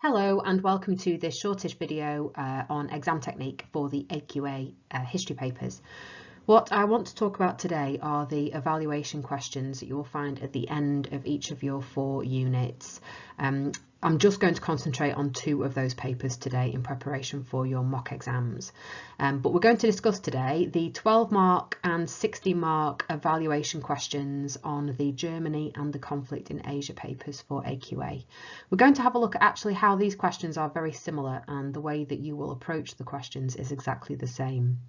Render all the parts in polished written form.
Hello and welcome to this shortish video on exam technique for the AQA history papers. What I want to talk about today are the evaluation questions that you will find at the end of each of your 4 units. I'm just going to concentrate on 2 of those papers today in preparation for your mock exams. But we're going to discuss today the 12 mark and 60 mark evaluation questions on the Germany and the conflict in Asia papers for AQA. We're going to have a look at actually how these questions are very similar, and the way that you will approach the questions is exactly the same.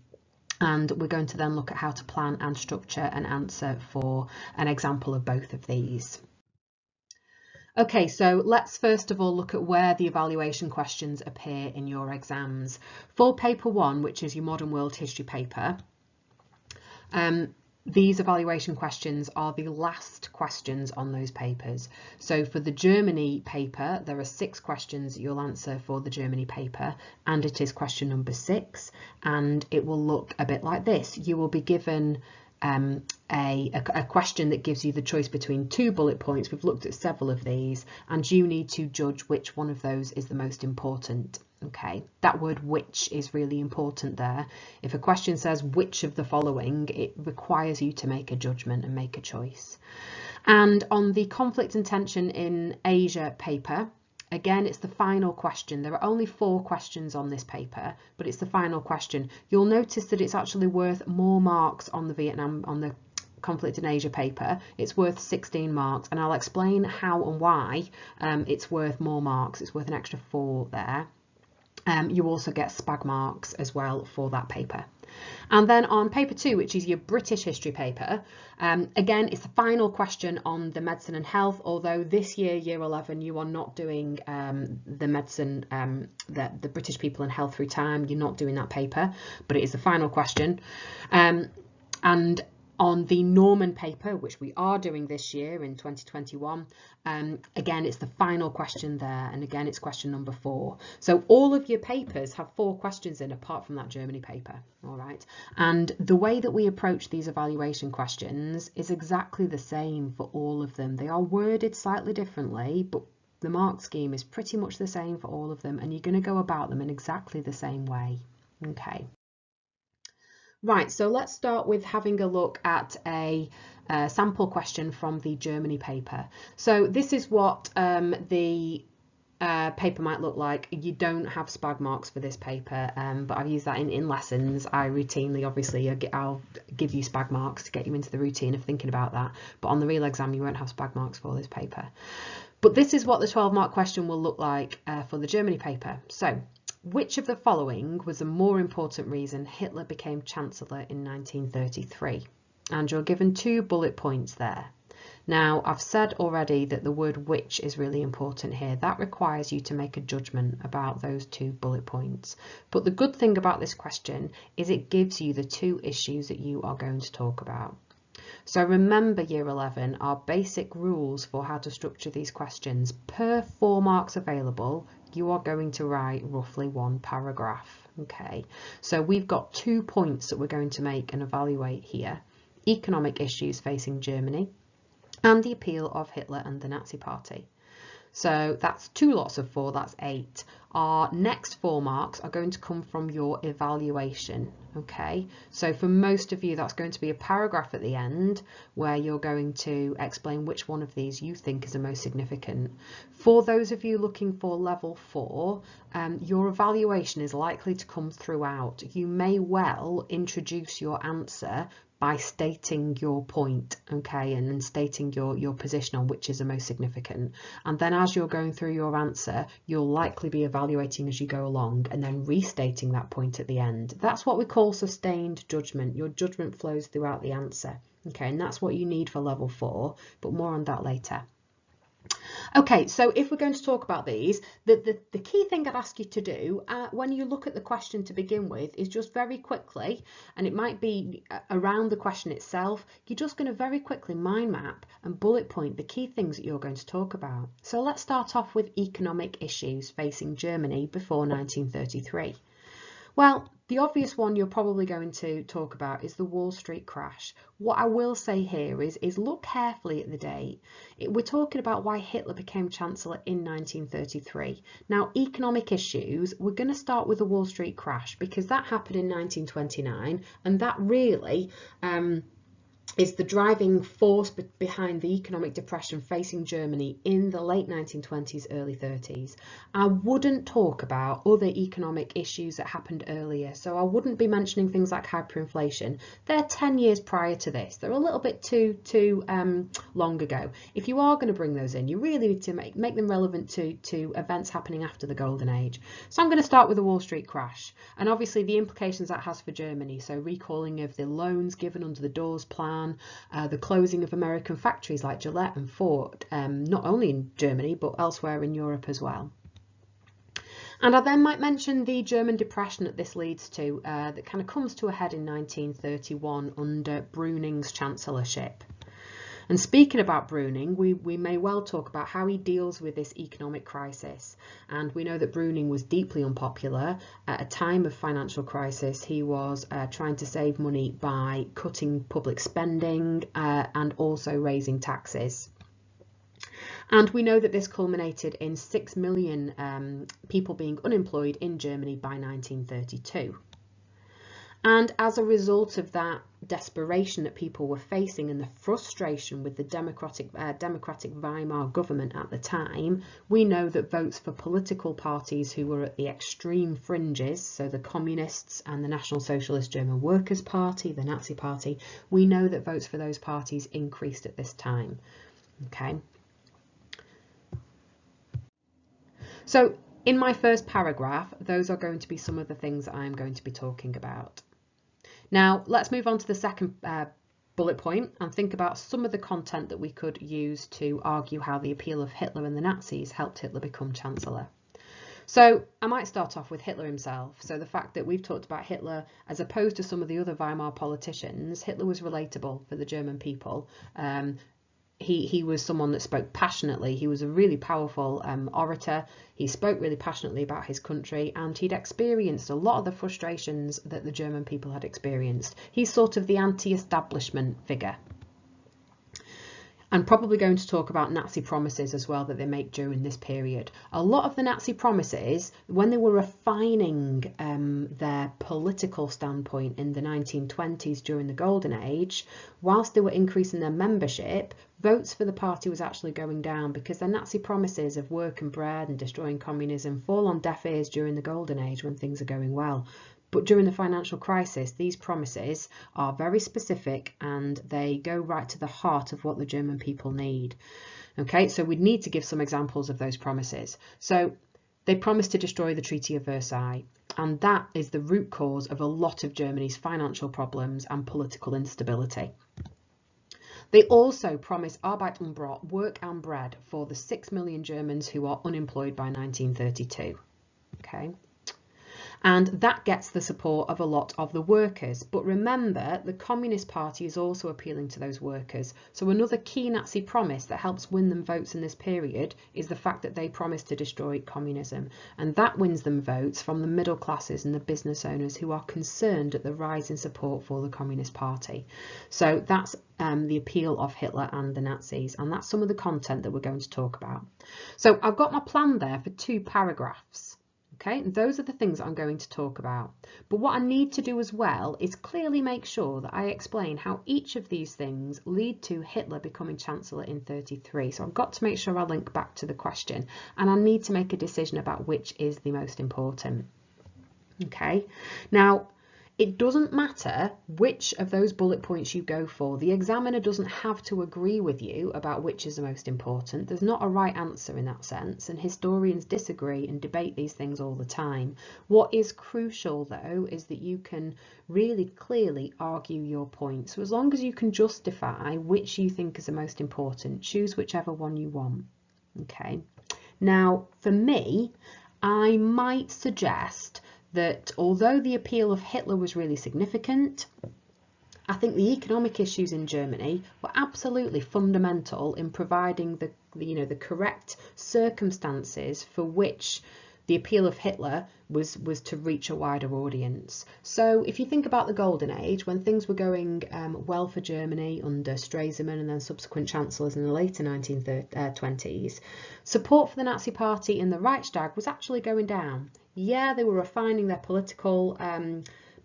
And we're going to then look at how to plan and structure an answer for an example of both of these. Okay, so let's first of all look at where the evaluation questions appear in your exams. For paper 1, which is your modern world history paper, these evaluation questions are the last questions on those papers. So for the Germany paper, there are 6 questions that you'll answer for the Germany paper, and it is question number 6, and it will look a bit like this. You will be given a question that gives you the choice between 2 bullet points. We've looked at several of these, and you need to judge which one of those is the most important. Okay, that word which is really important there. If a question says which of the following, it requires you to make a judgment and make a choice. And on the conflict and tension in Asia paper, again, it's the final question. There are only 4 questions on this paper, but it's the final question. You'll notice that it's actually worth more marks on the conflict in Asia paper. It's worth 16 marks, and I'll explain how and why it's worth more marks. It's worth an extra 4 there. You also get SPAG marks as well for that paper. And then on paper 2, which is your British history paper, again, it's the final question on the medicine and health, although this year, year 11, you are not doing the medicine, the British people and health through time. You're not doing that paper, but it is the final question. And on the Norman paper, which we are doing this year in 2021, again, it's the final question there, and again, it's question number 4. So all of your papers have 4 questions in, apart from that Germany paper, all right? And the way that we approach these evaluation questions is exactly the same for all of them. They are worded slightly differently, but the mark scheme is pretty much the same for all of them, and you're going to go about them in exactly the same way, okay? Right, so let's start with having a look at a sample question from the Germany paper. So this is what the paper might look like. You don't have SPAG marks for this paper, but I've used that in lessons. I routinely, obviously, I'll give you SPAG marks to get you into the routine of thinking about that. But on the real exam, you won't have SPAG marks for this paper. But this is what the 12-mark question will look like for the Germany paper. So, which of the following was a more important reason Hitler became Chancellor in 1933? And you're given 2 bullet points there. Now, I've said already that the word which is really important here. That requires you to make a judgment about those 2 bullet points. But the good thing about this question is it gives you the 2 issues that you are going to talk about. So remember, year 11, our basic rules for how to structure these questions. Per 4 marks available, you are going to write roughly 1 paragraph. Okay, so we've got 2 points that we're going to make and evaluate here: economic issues facing Germany and the appeal of Hitler and the Nazi Party. So that's 2 lots of 4, that's 8. Our next 4 marks are going to come from your evaluation, okay? So for most of you, that's going to be a paragraph at the end where you're going to explain which one of these you think is the most significant. For those of you looking for level 4, your evaluation is likely to come throughout. You may well introduce your answer by stating your point, okay, and then stating your position on which is the most significant. And then as you're going through your answer, you'll likely be evaluating as you go along and then restating that point at the end. That's what we call sustained judgment. Your judgment flows throughout the answer, okay, and that's what you need for level 4, but more on that later. Okay, so if we're going to talk about these, the key thing I'd ask you to do when you look at the question to begin with is just very quickly, and it might be around the question itself, you're just going to very quickly mind map and bullet point the key things that you're going to talk about. So let's start off with economic issues facing Germany before 1933. Well, the obvious one you're probably going to talk about is the Wall Street crash. What I will say here is look carefully at the date. We're talking about why Hitler became Chancellor in 1933. Now, economic issues, we're going to start with the Wall Street crash because that happened in 1929, and that really is the driving force behind the economic depression facing Germany in the late 1920s, early 30s. I wouldn't talk about other economic issues that happened earlier, so I wouldn't be mentioning things like hyperinflation. They're 10 years prior to this. They're a little bit too long ago. If you are going to bring those in, you really need to make them relevant to events happening after the Golden Age. So I'm going to start with the Wall Street crash, and obviously the implications that has for Germany. So recalling of the loans given under the Dawes Plan, the closing of American factories like Gillette and Ford, not only in Germany but elsewhere in Europe as well. And I then might mention the German depression that this leads to, that kind of comes to a head in 1931 under Brüning's chancellorship. And speaking about Brüning, we may well talk about how he deals with this economic crisis. And we know that Brüning was deeply unpopular. At a time of financial crisis, he was trying to save money by cutting public spending and also raising taxes. And we know that this culminated in 6 million people being unemployed in Germany by 1932. And as a result of that desperation that people were facing and the frustration with the democratic Weimar government at the time, we know that votes for political parties who were at the extreme fringes, so the Communists and the National Socialist German Workers' Party, the Nazi Party, we know that votes for those parties increased at this time. Okay. So in my first paragraph, those are going to be some of the things that I'm going to be talking about. Now, let's move on to the second bullet point and think about some of the content that we could use to argue how the appeal of Hitler and the Nazis helped Hitler become Chancellor. So I might start off with Hitler himself. So the fact that we've talked about Hitler as opposed to some of the other Weimar politicians, Hitler was relatable for the German people. He was someone that spoke passionately. He was a really powerful orator. He spoke really passionately about his country, and he'd experienced a lot of the frustrations that the German people had experienced. He's sort of the anti-establishment figure. I'm probably going to talk about Nazi promises as well that they make during this period. A lot of the Nazi promises, when they were refining their political standpoint in the 1920s during the Golden Age, whilst they were increasing their membership, votes for the party was actually going down because their Nazi promises of work and bread and destroying communism fall on deaf ears during the Golden Age when things are going well. But during the financial crisis, these promises are very specific and they go right to the heart of what the German people need. Okay, so we'd need to give some examples of those promises. So they promised to destroy the Treaty of Versailles, and that is the root cause of a lot of Germany's financial problems and political instability. They also promise Arbeit und Brot, work and bread, for the 6 million Germans who are unemployed by 1932. Okay. And that gets the support of a lot of the workers. But remember, the Communist Party is also appealing to those workers. So another key Nazi promise that helps win them votes in this period is the fact that they promise to destroy communism. And that wins them votes from the middle classes and the business owners who are concerned at the rise in support for the Communist Party. So that's the appeal of Hitler and the Nazis. And that's some of the content that we're going to talk about. So I've got my plan there for 2 paragraphs. Okay, and those are the things I'm going to talk about. But what I need to do as well is clearly make sure that I explain how each of these things lead to Hitler becoming Chancellor in 33. So I've got to make sure I link back to the question, and I need to make a decision about which is the most important. Okay, now it doesn't matter which of those bullet points you go for. The examiner doesn't have to agree with you about which is the most important. There's not a right answer in that sense, and historians disagree and debate these things all the time. What is crucial, though, is that you can really clearly argue your point. So as long as you can justify which you think is the most important, choose whichever one you want. Okay. Now, for me, I might suggest that although the appeal of Hitler was really significant, I think the economic issues in Germany were absolutely fundamental in providing the correct circumstances for which the appeal of Hitler was to reach a wider audience. So if you think about the Golden Age, when things were going well for Germany under Stresemann and then subsequent chancellors in the later 1920s, support for the Nazi Party in the Reichstag was actually going down. Yeah, they were refining their political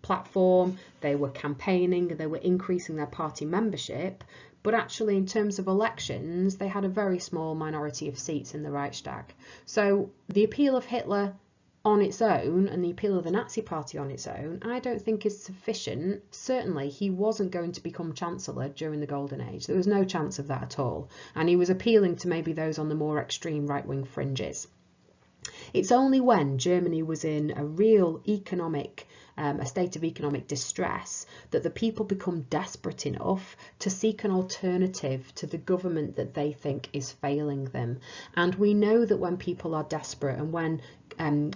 platform, they were campaigning, they were increasing their party membership, but actually in terms of elections, they had a very small minority of seats in the Reichstag. So the appeal of Hitler on its own and the appeal of the Nazi Party on its own, I don't think is sufficient. Certainly he wasn't going to become Chancellor during the Golden Age. There was no chance of that at all. And he was appealing to maybe those on the more extreme right-wing fringes. It's only when Germany was in a real a state of economic distress that the people become desperate enough to seek an alternative to the government that they think is failing them. And we know that when people are desperate and when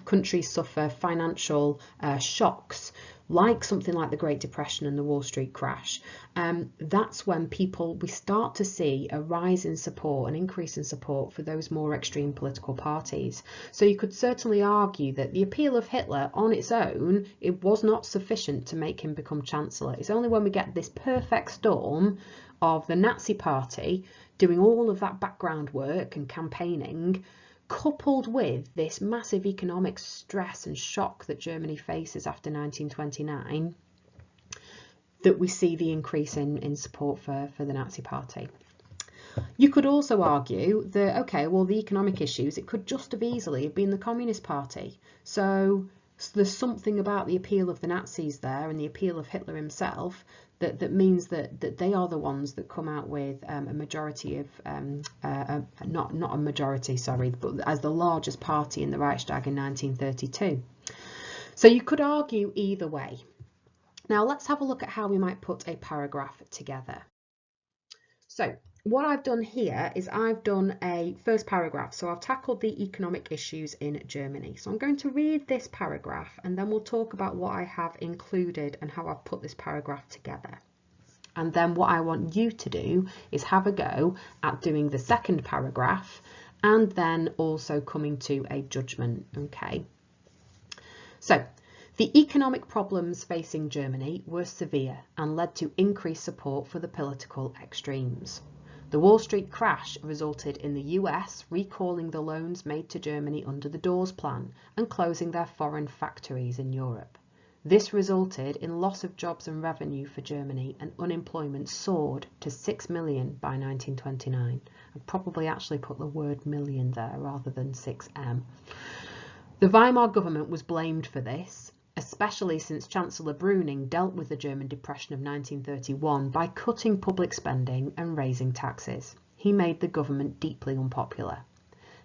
countries suffer financial shocks, like something like the Great Depression and the Wall Street crash, that's when we start to see a rise in support, an increase in support for those more extreme political parties. So you could certainly argue that the appeal of Hitler on its own, it was not sufficient to make him become Chancellor. It's only when we get this perfect storm of the Nazi Party doing all of that background work and campaigning, coupled with this massive economic stress and shock that Germany faces after 1929, that we see the increase in support for the Nazi Party. You could also argue that, okay, well, the economic issues, it could just have easily have been the Communist Party. So there's something about the appeal of the Nazis there and the appeal of Hitler himself that means that they are the ones that come out with a majority of, not a majority, sorry, but as the largest party in the Reichstag in 1932. So you could argue either way. Now let's have a look at how we might put a paragraph together. So what I've done here is I've done a first paragraph. So I've tackled the economic issues in Germany. So I'm going to read this paragraph and then we'll talk about what I have included and how I've put this paragraph together. And then what I want you to do is have a go at doing the second paragraph and then also coming to a judgment. Okay. So the economic problems facing Germany were severe and led to increased support for the political extremes. The Wall Street crash resulted in the US recalling the loans made to Germany under the Dawes Plan and closing their foreign factories in Europe. This resulted in loss of jobs and revenue for Germany, and unemployment soared to 6 million by 1929. I'd probably actually put the word million there rather than 6M. The Weimar government was blamed for this, especially since Chancellor Brüning dealt with the German Depression of 1931 by cutting public spending and raising taxes. He made the government deeply unpopular.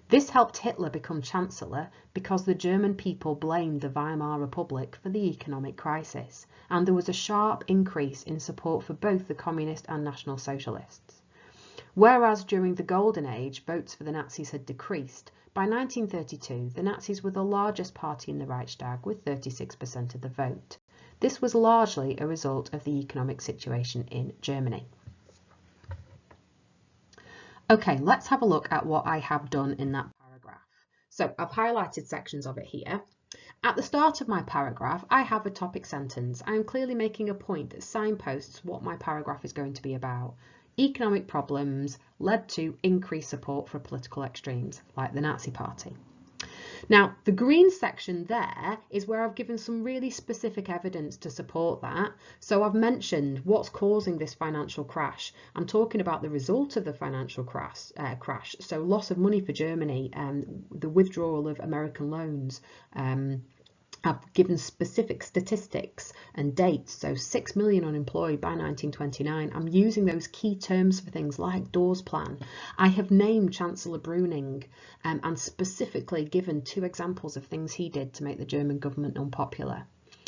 This helped Hitler become Chancellor because the German people blamed the Weimar Republic for the economic crisis, and there was a sharp increase in support for both the Communist and National Socialists. Whereas during the Golden Age, votes for the Nazis had decreased, by 1932 the Nazis were the largest party in the Reichstag with 36% of the vote. This was largely a result of the economic situation in Germany. Okay, let's have a look at what I have done in that paragraph. So I've highlighted sections of it here. At the start of my paragraph, I have a topic sentence. I am clearly making a point that signposts what my paragraph is going to be about. Economic problems led to increased support for political extremes, like the Nazi Party. Now, the green section there is where I've given some really specific evidence to support that. So I've mentioned what's causing this financial crash. I'm talking about the result of the financial crash, so loss of money for Germany, the withdrawal of American loans. I've given specific statistics and dates, so 6 million unemployed by 1929. I'm using those key terms for things like Dawes Plan. I have named Chancellor Brüning and specifically given 2 examples of things he did to make the German government unpopular.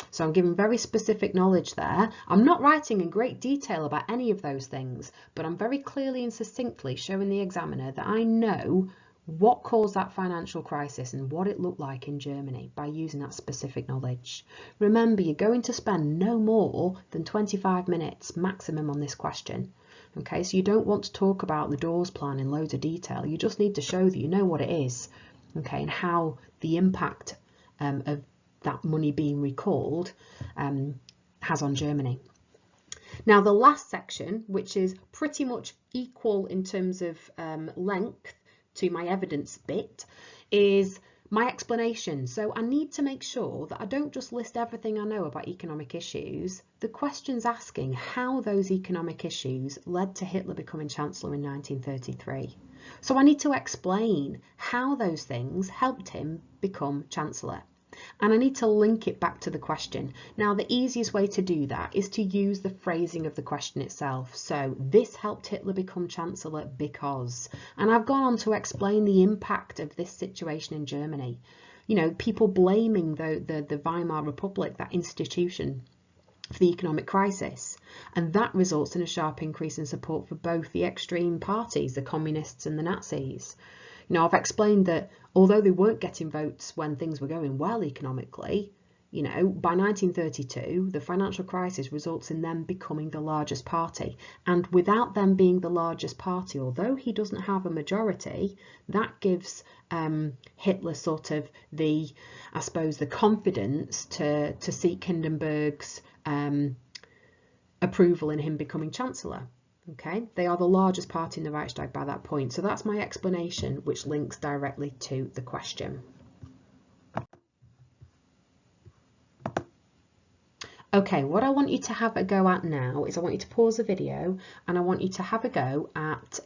So I'm giving very specific knowledge there. I'm not writing in great detail about any of those things, but I'm very clearly and succinctly showing the examiner that I know what caused that financial crisis and what it looked like in Germany by using that specific knowledge. Remember, you're going to spend no more than 25 minutes maximum on this question. Okay, so you don't want to talk about the Dawes Plan in loads of detail. You just need to show that you know what it is. okay, and how the impact of that money being recalled has on Germany. Now, the last section, which is pretty much equal in terms of length to my evidence bit, is my explanation. So I need to make sure that I don't just list everything I know about economic issues. The question's asking how those economic issues led to Hitler becoming Chancellor in 1933. So I need to explain how those things helped him become Chancellor. And I need to link it back to the question. Now, the easiest way to do that is to use the phrasing of the question itself. So, this helped Hitler become Chancellor because, and I've gone on to explain the impact of this situation in Germany. You know, people blaming the Weimar Republic, that institution, for the economic crisis, and that results in a sharp increase in support for both the extreme parties, the communists and the Nazis. You know, I've explained that although they weren't getting votes when things were going well economically, you know, by 1932, the financial crisis results in them becoming the largest party. And without them being the largest party, although he doesn't have a majority, that gives Hitler sort of the, I suppose, the confidence to seek Hindenburg's approval in him becoming Chancellor. Okay, they are the largest party in the Reichstag by that point. So that's my explanation, which links directly to the question. Okay, what I want you to have a go at now is I want you to pause the video and I want you to have a go at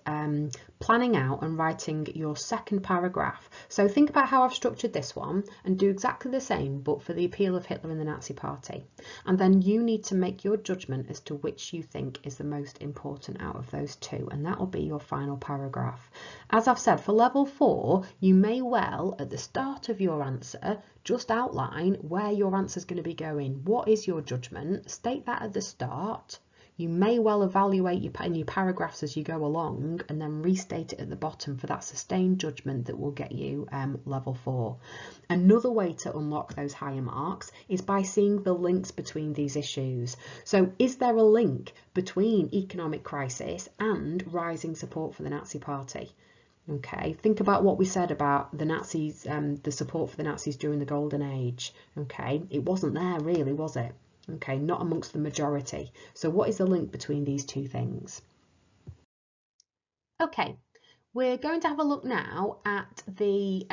planning out and writing your second paragraph. So think about how I've structured this one and do exactly the same, but for the appeal of Hitler and the Nazi Party. And then you need to make your judgment as to which you think is the most important out of those two, and that will be your final paragraph. As I've said, for level 4, you may well, at the start of your answer, just outline where your answer is going to be going. What is your judgment? State that at the start. You may well evaluate in your paragraphs as you go along and then restate it at the bottom for that sustained judgment that will get you level 4. Another way to unlock those higher marks is by seeing the links between these issues. So is there a link between economic crisis and rising support for the Nazi Party? Okay, think about what we said about the Nazis, the support for the Nazis during the Golden Age. Okay, it wasn't there really, was it? Okay, not amongst the majority. So what is the link between these two things? Okay, we're going to have a look now at the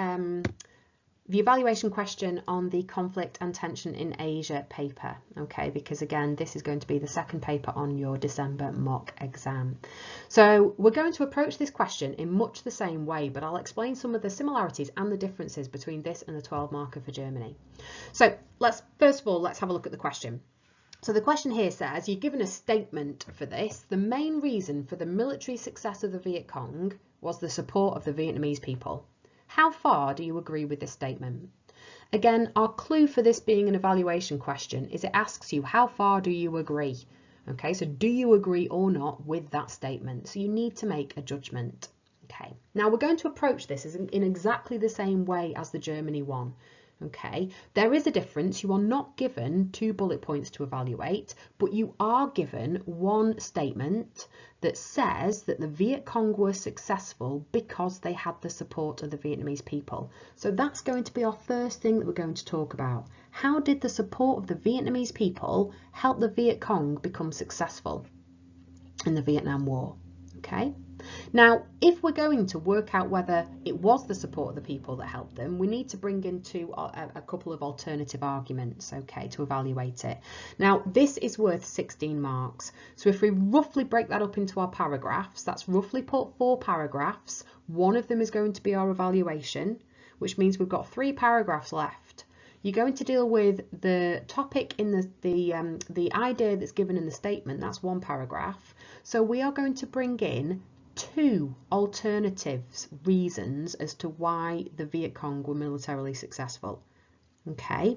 evaluation question on the conflict and tension in Asia paper, okay, because again, this is going to be the second paper on your December mock exam. So we're going to approach this question in much the same way, but I'll explain some of the similarities and the differences between this and the 12 marker for Germany. So first of all, let's have a look at the question. So the question here says, you're given a statement for this. The main reason for the military success of the Viet Cong was the support of the Vietnamese people. How far do you agree with this statement? Again, our clue for this being an evaluation question is it asks you how far do you agree? Okay, so do you agree or not with that statement? So you need to make a judgment. Okay, now we're going to approach this in exactly the same way as the Germany one. Okay, there is a difference. You are not given 2 bullet points to evaluate, but you are given one statement that says that the Viet Cong were successful because they had the support of the Vietnamese people. So that's going to be our first thing that we're going to talk about. How did the support of the Vietnamese people help the Viet Cong become successful in the Vietnam War? Okay. Now, if we're going to work out whether it was the support of the people that helped them, we need to bring into a couple of alternative arguments, okay, to evaluate it. Now, this is worth 16 marks. So if we roughly break that up into our paragraphs, that's roughly put 4 paragraphs. One of them is going to be our evaluation, which means we've got 3 paragraphs left. You're going to deal with the topic in the idea that's given in the statement. That's 1 paragraph. So we are going to bring in 2 alternatives, reasons as to why the Viet Cong were militarily successful. Okay,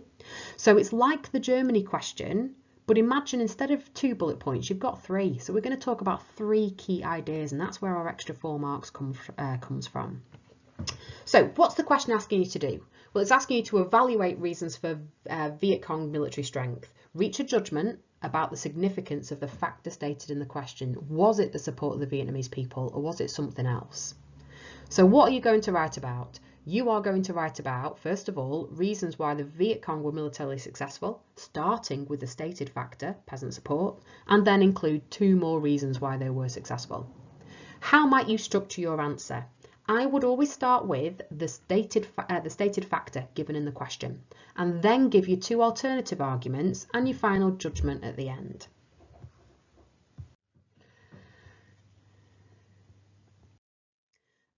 so it's like the Germany question, but imagine instead of 2 bullet points, you've got 3. So we're going to talk about 3 key ideas, and that's where our extra 4 marks comes from. So what's the question asking you to do? Well, it's asking you to evaluate reasons for Viet Cong military strength, reach a judgment about the significance of the factor stated in the question. Was it the support of the Vietnamese people or was it something else? So what are you going to write about? you are going to write about, first of all, reasons why the Viet Cong were militarily successful, starting with the stated factor, peasant support, and then include 2 more reasons why they were successful. How might you structure your answer? I would always start with the stated factor given in the question, and then give you 2 alternative arguments and your final judgment at the end.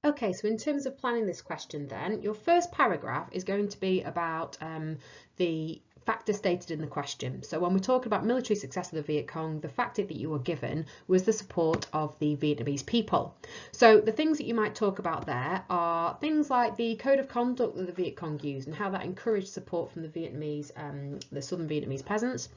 Okay, so in terms of planning this question then, your first paragraph is going to be about the factor stated in the question. So when we're talking about military success of the Viet Cong, the factor that you were given was the support of the Vietnamese people. So the things that you might talk about there are things like the code of conduct that the Viet Cong used and how that encouraged support from the Vietnamese, the southern Vietnamese peasants.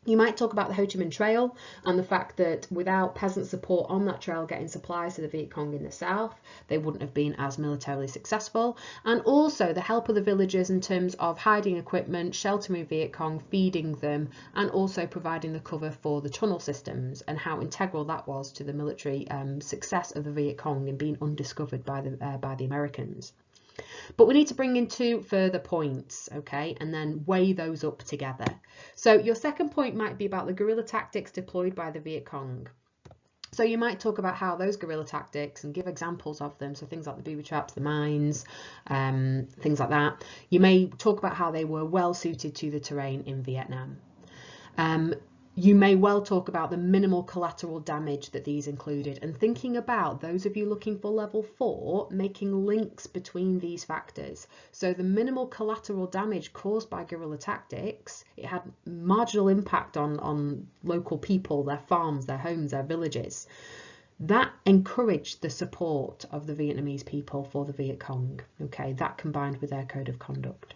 You might talk about the Ho Chi Minh Trail and the fact that without peasant support on that trail getting supplies to the Viet Cong in the south, they wouldn't have been as militarily successful. And also the help of the villagers in terms of hiding equipment, sheltering Viet Cong, feeding them, and also providing the cover for the tunnel systems and how integral that was to the military success of the Viet Cong in being undiscovered by the Americans. But we need to bring in 2 further points, okay, and then weigh those up together. So your second point might be about the guerrilla tactics deployed by the Viet Cong. So you might talk about how those guerrilla tactics and give examples of them, so things like the booby traps, the mines, things like that. You may talk about how they were well suited to the terrain in Vietnam. You may well talk about the minimal collateral damage that these included, and thinking about those of you looking for level 4, making links between these factors. So the minimal collateral damage caused by guerrilla tactics, it had marginal impact on local people, their farms, their homes, their villages. That encouraged the support of the Vietnamese people for the Viet Cong. Okay, that combined with their code of conduct.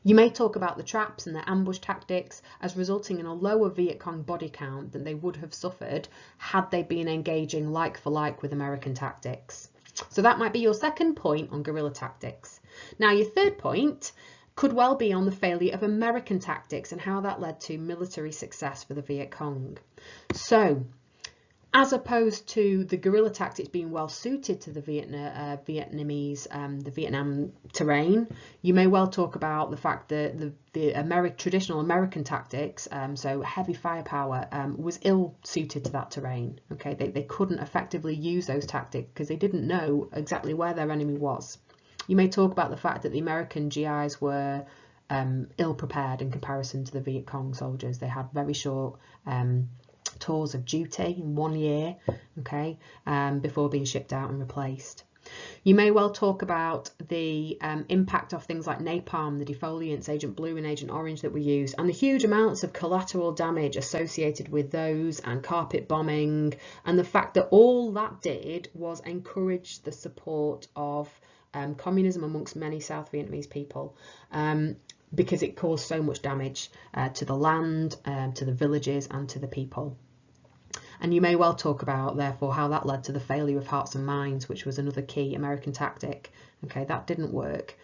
You may talk about the traps and the ambush tactics as resulting in a lower Viet Cong body count than they would have suffered had they been engaging like for like with American tactics. So that might be your second point on guerrilla tactics. Now your third point could well be on the failure of American tactics and how that led to military success for the Viet Cong. So, as opposed to the guerrilla tactics being well suited to the Vietnam terrain, you may well talk about the fact that the traditional American tactics, so heavy firepower, was ill suited to that terrain. Okay, they couldn't effectively use those tactics because they didn't know exactly where their enemy was. You may talk about the fact that the American GIs were ill prepared in comparison to the Viet Cong soldiers. They had very short tours of duty in 1 year, okay, before being shipped out and replaced. You may well talk about the impact of things like napalm, the defoliants, Agent Blue and Agent Orange that were used, and the huge amounts of collateral damage associated with those, and carpet bombing, and the fact that all that did was encourage the support of communism amongst many South Vietnamese people. Because it caused so much damage to the land, to the villages and to the people. And you may well talk about, therefore, how that led to the failure of hearts and minds, which was another key American tactic. Okay, that didn't work.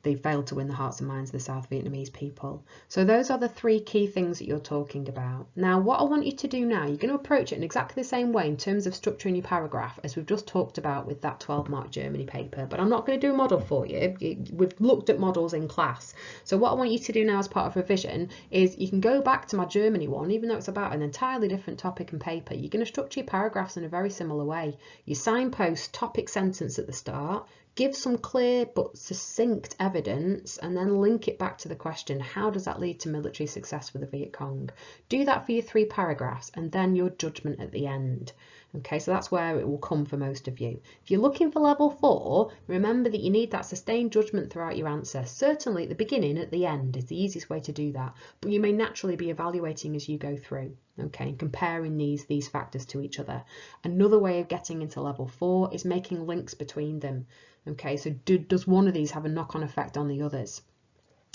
They failed to win the hearts and minds of the South Vietnamese people. So those are the 3 key things that you're talking about. Now, what I want you to do now, you're going to approach it in exactly the same way in terms of structuring your paragraph as we've just talked about with that 12-mark Germany paper, but I'm not going to do a model for you. We've looked at models in class. So what I want you to do now as part of revision is you can go back to my Germany one, even though it's about an entirely different topic and paper. You're going to structure your paragraphs in a very similar way. You signpost topic sentence at the start, give some clear but succinct evidence, and then link it back to the question, how does that lead to military success for the Viet Cong? Do that for your 3 paragraphs and then your judgment at the end. Okay, so that's where it will come for most of you. If you're looking for level 4, remember that you need that sustained judgment throughout your answer. Certainly at the beginning, at the end is the easiest way to do that, but you may naturally be evaluating as you go through. Okay, and comparing these factors to each other. Another way of getting into level 4 is making links between them. Okay, so does one of these have a knock-on effect on the others?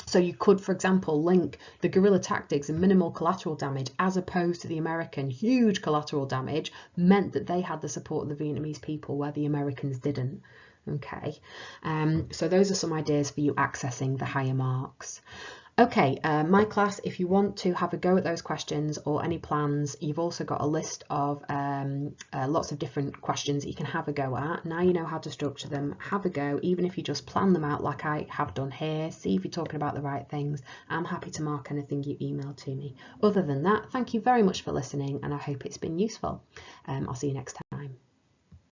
So you could, for example, link the guerrilla tactics and minimal collateral damage as opposed to the American huge collateral damage meant that they had the support of the Vietnamese people where the Americans didn't. Okay, so those are some ideas for you accessing the higher marks. Okay, my class, if you want to have a go at those questions or any plans, you've also got a list of lots of different questions that you can have a go at. Now you know how to structure them, have a go, even if you just plan them out like I have done here, see if you're talking about the right things. I'm happy to mark anything you email to me. Other than that, thank you very much for listening, and I hope it's been useful. I'll see you next time.